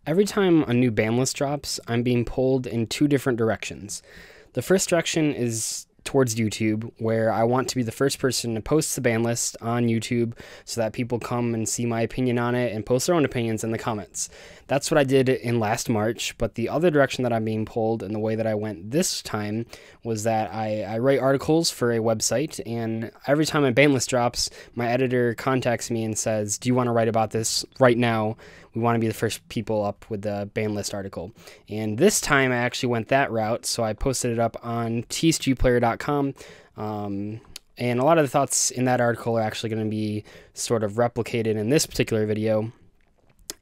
Every time a new ban list drops, I'm being pulled in two different directions. The first direction is towards YouTube, where I want to be the first person to post the ban list on YouTube so that people come and see my opinion on it and post their own opinions in the comments. That's what I did in last March, but the other direction that I'm being pulled and the way that I went this time was that I write articles for a website, and every time a ban list drops, my editor contacts me and says, "Do you want to write about this right now? We want to be the first people up with the ban list article." And this time I actually went that route, so I posted it up on tstreetplayer.com. And a lot of the thoughts in that article are actually going to be sort of replicated in this particular video.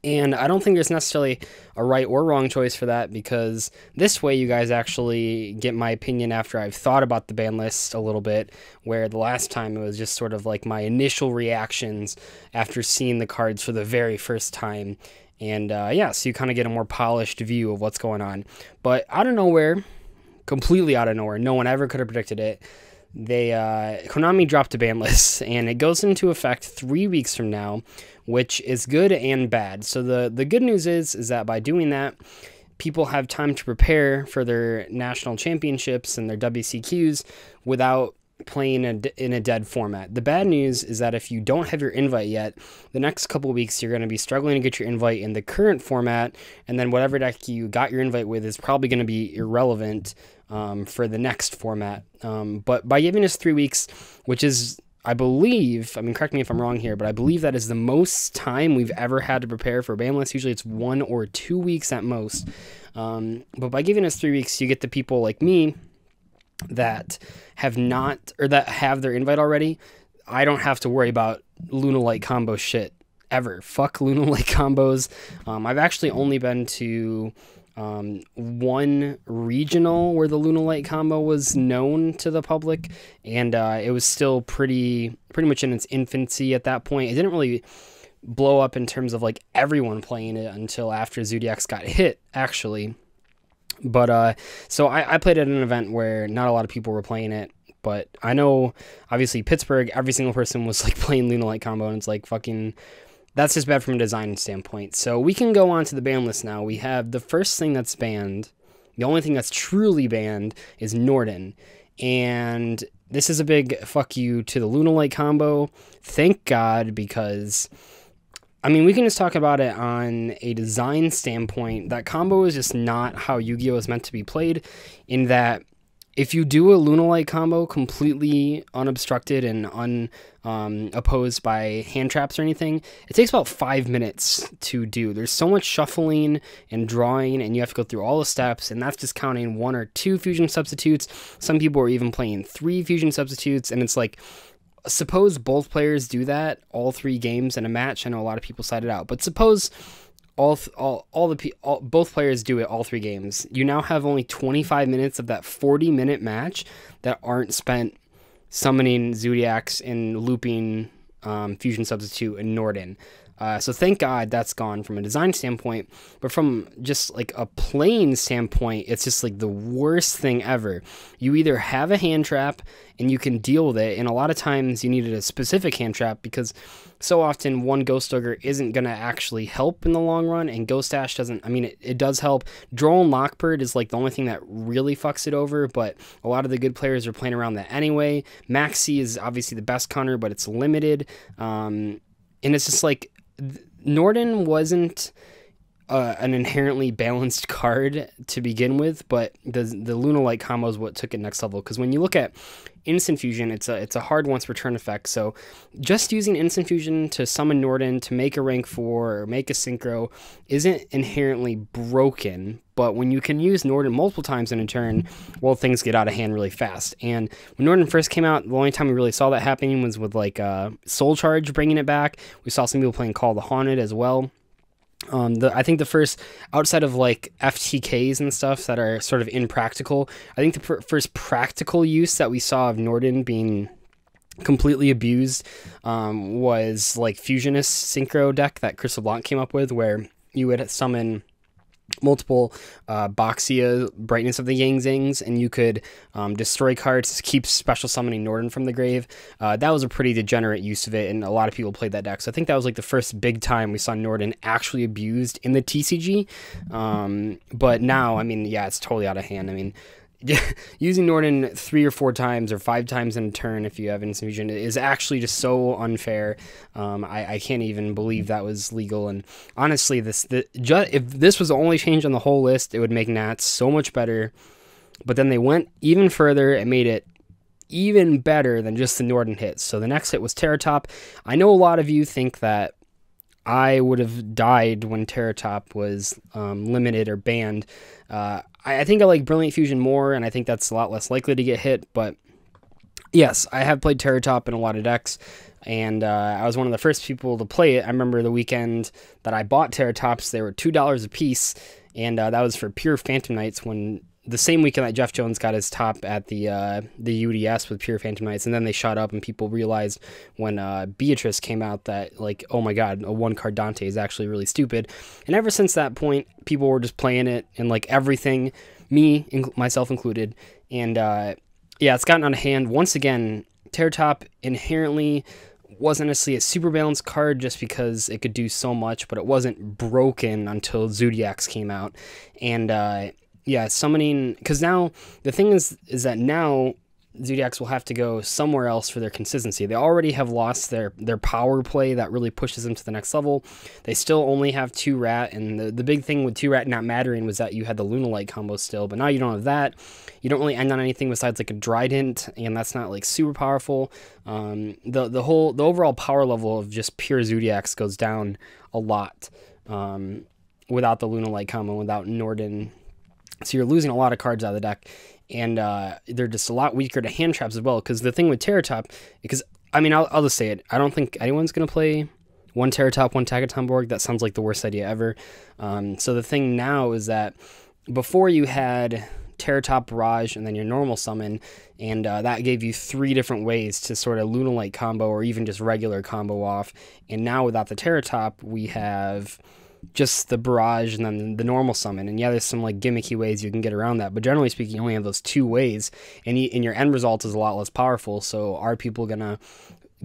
And I don't think there's necessarily a right or wrong choice for that, because this way you guys actually get my opinion after I've thought about the ban list a little bit, where the last time it was just sort of like my initial reactions after seeing the cards for the very first time. And yeah, so you kind of get a more polished view of what's going on. But out of nowhere, completely out of nowhere, no one ever could have predicted it, Konami dropped a ban list, and it goes into effect 3 weeks from now, which is good and bad. So the good news is that by doing that, people have time to prepare for their national championships and their WCQs without playing in a dead format. The bad news is that if you don't have your invite yet, the next couple of weeks you're going to be struggling to get your invite in the current format, and then whatever deck you got your invite with is probably going to be irrelevant for the next format. But by giving us 3 weeks, which is, I believe, I mean, correct me if I'm wrong here, but I believe that is the most time we've ever had to prepare for a ban list. Usually it's 1 or 2 weeks at most. But by giving us 3 weeks, you get the people like me that have not, or that have their invite already. I don't have to worry about Luna Light combo shit ever. Fuck Luna Light combos. I've actually only been to one regional where the Luna Light combo was known to the public, and it was still pretty much in its infancy at that point. It didn't really blow up in terms of like everyone playing it until after Zodiacs got hit, actually. But so I played at an event where not a lot of people were playing it, but I know obviously Pittsburgh, every single person was like playing Luna Light combo, and it's like fucking, that's just bad from a design standpoint. So we can go on to the ban list now. We have the first thing that's banned. The only thing that's truly banned is Norden. And this is a big fuck you to the Luna Light combo. Thank God, because, I mean, we can just talk about it on a design standpoint. That combo is just not how Yu-Gi-Oh! Is meant to be played, in that if you do a Luna Light combo completely unobstructed and unopposed by hand traps or anything, it takes about 5 minutes to do. There's so much shuffling and drawing, and you have to go through all the steps, and that's just counting 1 or 2 fusion substitutes. Some people are even playing 3 fusion substitutes, and it's like, suppose both players do that all 3 games in a match. I know a lot of people side it out, but suppose both players do it all 3 games. You now have only 25 minutes of that 40-minute match that aren't spent summoning Zodiacs and looping Fusion Substitute and Norden. So thank God that's gone from a design standpoint, but from just like a playing standpoint, it's just like the worst thing ever. You either have a hand trap and you can deal with it, and a lot of times you needed a specific hand trap, because so often one Ghost Ogre isn't going to actually help in the long run, and Ghost Dash doesn't. I mean, it does help. Drone Lockbird is like the only thing that really fucks it over, but a lot of the good players are playing around that anyway. Maxi is obviously the best counter, but it's limited, and it's just like, Norden wasn't an inherently balanced card to begin with, but the Luna Light combo is what took it next level. Because when you look at Instant Fusion, it's a hard once per turn effect. So just using Instant Fusion to summon Norden to make a rank 4 or make a synchro isn't inherently broken. But when you can use Norden multiple times in a turn, well, things get out of hand really fast. And when Norden first came out, the only time we really saw that happening was with like Soul Charge bringing it back. We saw some people playing Call the Haunted as well. I think the first, outside of like FTKs and stuff that are sort of impractical, I think the first practical use that we saw of Norden being completely abused was like Fusionist Synchro deck that Crystal Blanc came up with, where you would summon multiple Boxia brightness of the Yang Zings, and you could destroy cards to keep special summoning Norden from the grave. That was a pretty degenerate use of it, and a lot of people played that deck. So I think that was like the first big time we saw Norden actually abused in the TCG. But now, I mean, yeah, it's totally out of hand. I mean, using Norden 3 or 4 times or 5 times in a turn if you have Instant Fusion is actually just so unfair. I can't even believe that was legal. And honestly, if this was the only change on the whole list, it would make Nats so much better. But then they went even further and made it even better than just the Norden hit. So the next hit was Terratop. I know a lot of you think that I would have died when Terratop was limited or banned. I think I like Brilliant Fusion more, and I think that's a lot less likely to get hit, but yes, I have played Terratop in a lot of decks, and I was one of the first people to play it. I remember the weekend that I bought Terratops, they were $2 a piece, and that was for pure Phantom Knights, when the same weekend that Jeff Jones got his top at the UDS with pure Phantom Knights, and then they shot up, and people realized when Beatrice came out that, like, oh my god, a 1-card Dante is actually really stupid. And ever since that point, people were just playing it and like everything, myself included. And yeah, it's gotten out of hand. Once again, Terratop inherently wasn't necessarily a super balanced card just because it could do so much, but it wasn't broken until Zodiacs came out. And yeah, summoning, because now the thing is that now Zodiacs will have to go somewhere else for their consistency. They already have lost their power play that really pushes them to the next level. They still only have 2 Rat, and the big thing with 2 Rat not mattering was that you had the Lunalight combo still, but now you don't have that. You don't really end on anything besides like a Trident, and that's not like super powerful. The overall power level of just pure Zodiacs goes down a lot without the Lunalight combo, without Norden. So you're losing a lot of cards out of the deck, and they're just a lot weaker to hand traps as well. Because the thing with Terratop, because, I mean, I'll just say it, I don't think anyone's going to play 1 Terratop, 1 Tagaton Borg. That sounds like the worst idea ever. So the thing now is that before you had Terratop Barrage and then your normal summon, and that gave you 3 different ways to sort of Lunalight combo or even just regular combo off. And now without the Terratop, we have just the Barrage and then the normal summon. And yeah, there's some like gimmicky ways you can get around that, but generally speaking, you only have those 2 ways, and your end result is a lot less powerful. So are people gonna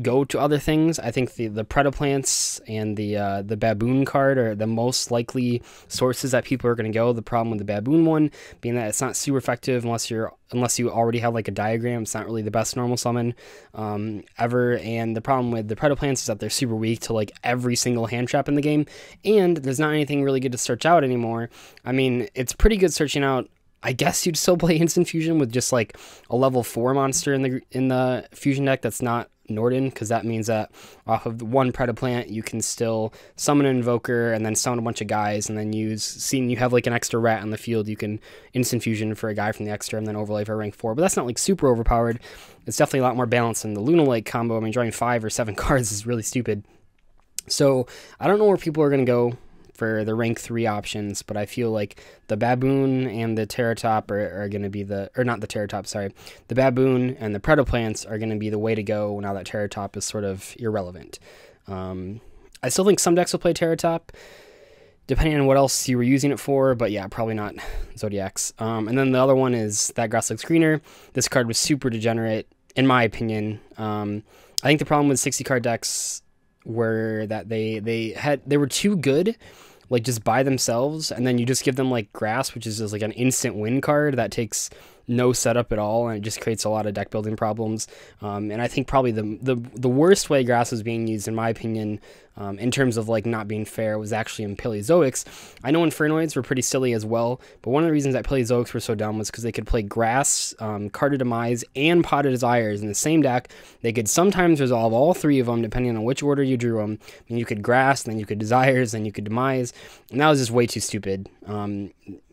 go to other things? I think the Predaplants and the Baboon card are the most likely sources that people are going to go. The problem with the Baboon one being that it's not super effective unless you already have like a diagram. It's not really the best normal summon ever. And the problem with the Predaplants is that they're super weak to like every single hand trap in the game, and there's not anything really good to search out anymore. I mean, it's pretty good searching out. I guess you'd still play Instant Fusion with just like a level 4 monster in the Fusion deck that's not Norden, because that means that off of the 1 Predaplant you can still summon an Invoker and then summon a bunch of guys, and then seeing you have like an extra Rat on the field, you can Instant Fusion for a guy from the extra and then overlay for rank 4. But that's not like super overpowered. It's definitely a lot more balanced than the Lunalight combo. I mean, drawing 5 or 7 cards is really stupid. So I don't know where people are going to go for the rank 3 options, but I feel like the Baboon and the Terratop are going to be the Baboon and the Predaplants are going to be the way to go now that Terratop is sort of irrelevant. I still think some decks will play Terratop, depending on what else you were using it for, but yeah, probably not Zodiacs. And then the other one is That Grass Looks Greener. This card was super degenerate, in my opinion. I think the problem with 60 card decks were that they were too good, like just by themselves, and then you just give them like Grass, which is just like an instant win card that takes no setup at all, and it just creates a lot of deck building problems. And I think probably the worst way Grass was being used, in my opinion, in terms of like not being fair, was actually in Paleozoics. I know Infernoids were pretty silly as well, but one of the reasons that Paleozoics were so dumb was because they could play Grass, Card of Demise, and Pot of Desires in the same deck. They could sometimes resolve all 3 of them depending on which order you drew them. And you could Grass, then you could Desires, then you could Demise, and that was just way too stupid.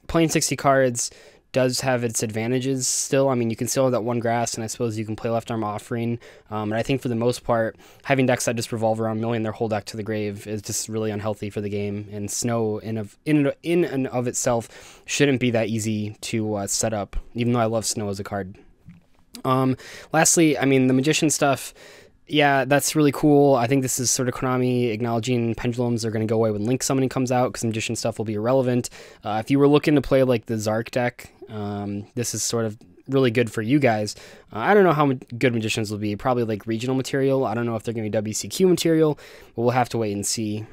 Playing 60 cards does have its advantages still. I mean, you can still have that 1 Grass, and I suppose you can play Left Arm Offering. And I think for the most part, having decks that just revolve around milling their whole deck to the grave is just really unhealthy for the game. And Snow, in and of itself, shouldn't be that easy to set up, even though I love Snow as a card. Lastly, I mean, the Magician stuff, Yeah, that's really cool. I think this is sort of Konami acknowledging pendulums are going to go away when Link Summoning comes out, because magician stuff will be irrelevant. If you were looking to play like the Zark deck, this is sort of really good for you guys. I don't know how good magicians will be. Probably like regional material. I don't know if they're going to be WCQ material, but we'll have to wait and see.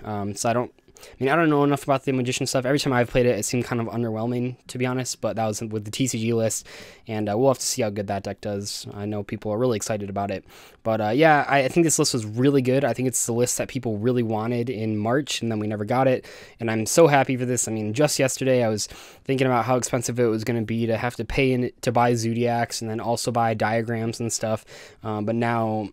I don't know enough about the magician stuff. Every time I've played it, it seemed kind of underwhelming, to be honest, but that was with the TCG list, and we'll have to see how good that deck does. I know people are really excited about it, but yeah, I think this list was really good. I think it's the list that people really wanted in March, and then we never got it, and I'm so happy for this. I mean, just yesterday, I was thinking about how expensive it was going to be to have to pay to buy Zodiacs, and then also buy diagrams and stuff, but now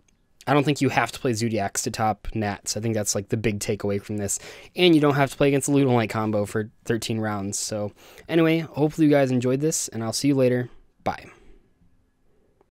I don't think you have to play Zodiacs to top Nats. I think that's like the big takeaway from this. And you don't have to play against the Ludolite combo for 13 rounds. So anyway, hopefully you guys enjoyed this, and I'll see you later. Bye.